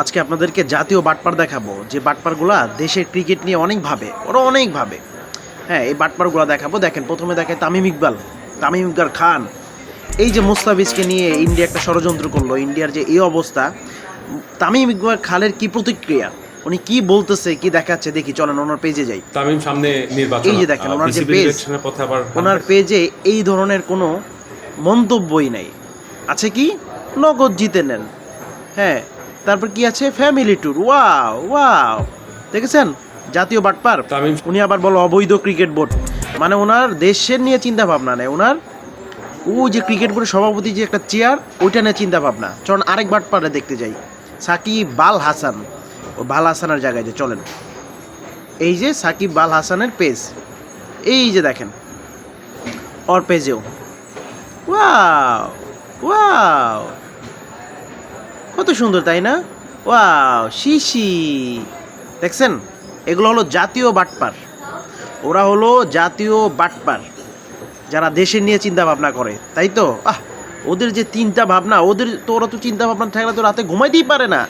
আজকে আপনাদেরকে জাতীয় বাটপার দেখাবো, যে বাটপারগুলা দেশের ক্রিকেট নিয়ে অনেক ভাবে, ওরা অনেক ভাবে। হ্যাঁ, এই বাটপারগুলো দেখাবো। দেখেন, প্রথমে দেখে তামিম ইকবাল খান। এই যে মুস্তাফিজকে নিয়ে ইন্ডিয়া একটা ষড়যন্ত্র করলো, ইন্ডিয়ার যে এই অবস্থা, তামিম ইকবাল খানের কি প্রতিক্রিয়া, উনি কি বলতেছে, কি দেখাচ্ছে, দেখি চলেন ওনার পেজে যাই। তামিম সামনে নির্বাচন, এই যে দেখেন ওনার যে বিসিবি পেজ, ইলেকশনের পথে আবার ওনার পেজে এই ধরনের কোনো মন্তব্যই নাই। আছে কি, নগদ জিতে নেন। হ্যাঁ, তারপর কি আছে, ফ্যামিলি ট্যুর। ওয়াও ওয়াও, দেখেছেন জাতীয় বাটপার। তামিম উনি আবার বলো অবৈধ ক্রিকেট বোর্ড, মানে ওনার দেশের নিয়ে চিন্তা ভাবনা নেই ওনার। ওই যে ক্রিকেট বোর্ডের সভাপতি যে একটা চেয়ার, ওইটা নিয়ে চিন্তা ভাবনা। চলুন আরেক বাটপারে দেখতে যাই, সাকিব আল হাসান। ও বাল হাসানের জায়গায় যে চলেন, এই যে সাকিব আল হাসানের পেজ, এই যে দেখেন ওর পেজেও ওয়াও ওয়াও, কত সুন্দর তাই না? ওয়াও শিশি, দেখছেন? এগুলো হলো জাতীয় বাটপার। ওরা হলো জাতীয় বাটপার, যারা দেশের নিয়ে চিন্তা ভাবনা করে, তাই তো? ওদের যে চিন্তা ভাবনা, ওদের তো, ওরা তো চিন্তা ভাবনা থাকলে তো রাতে ঘুমাইতেই পারে না।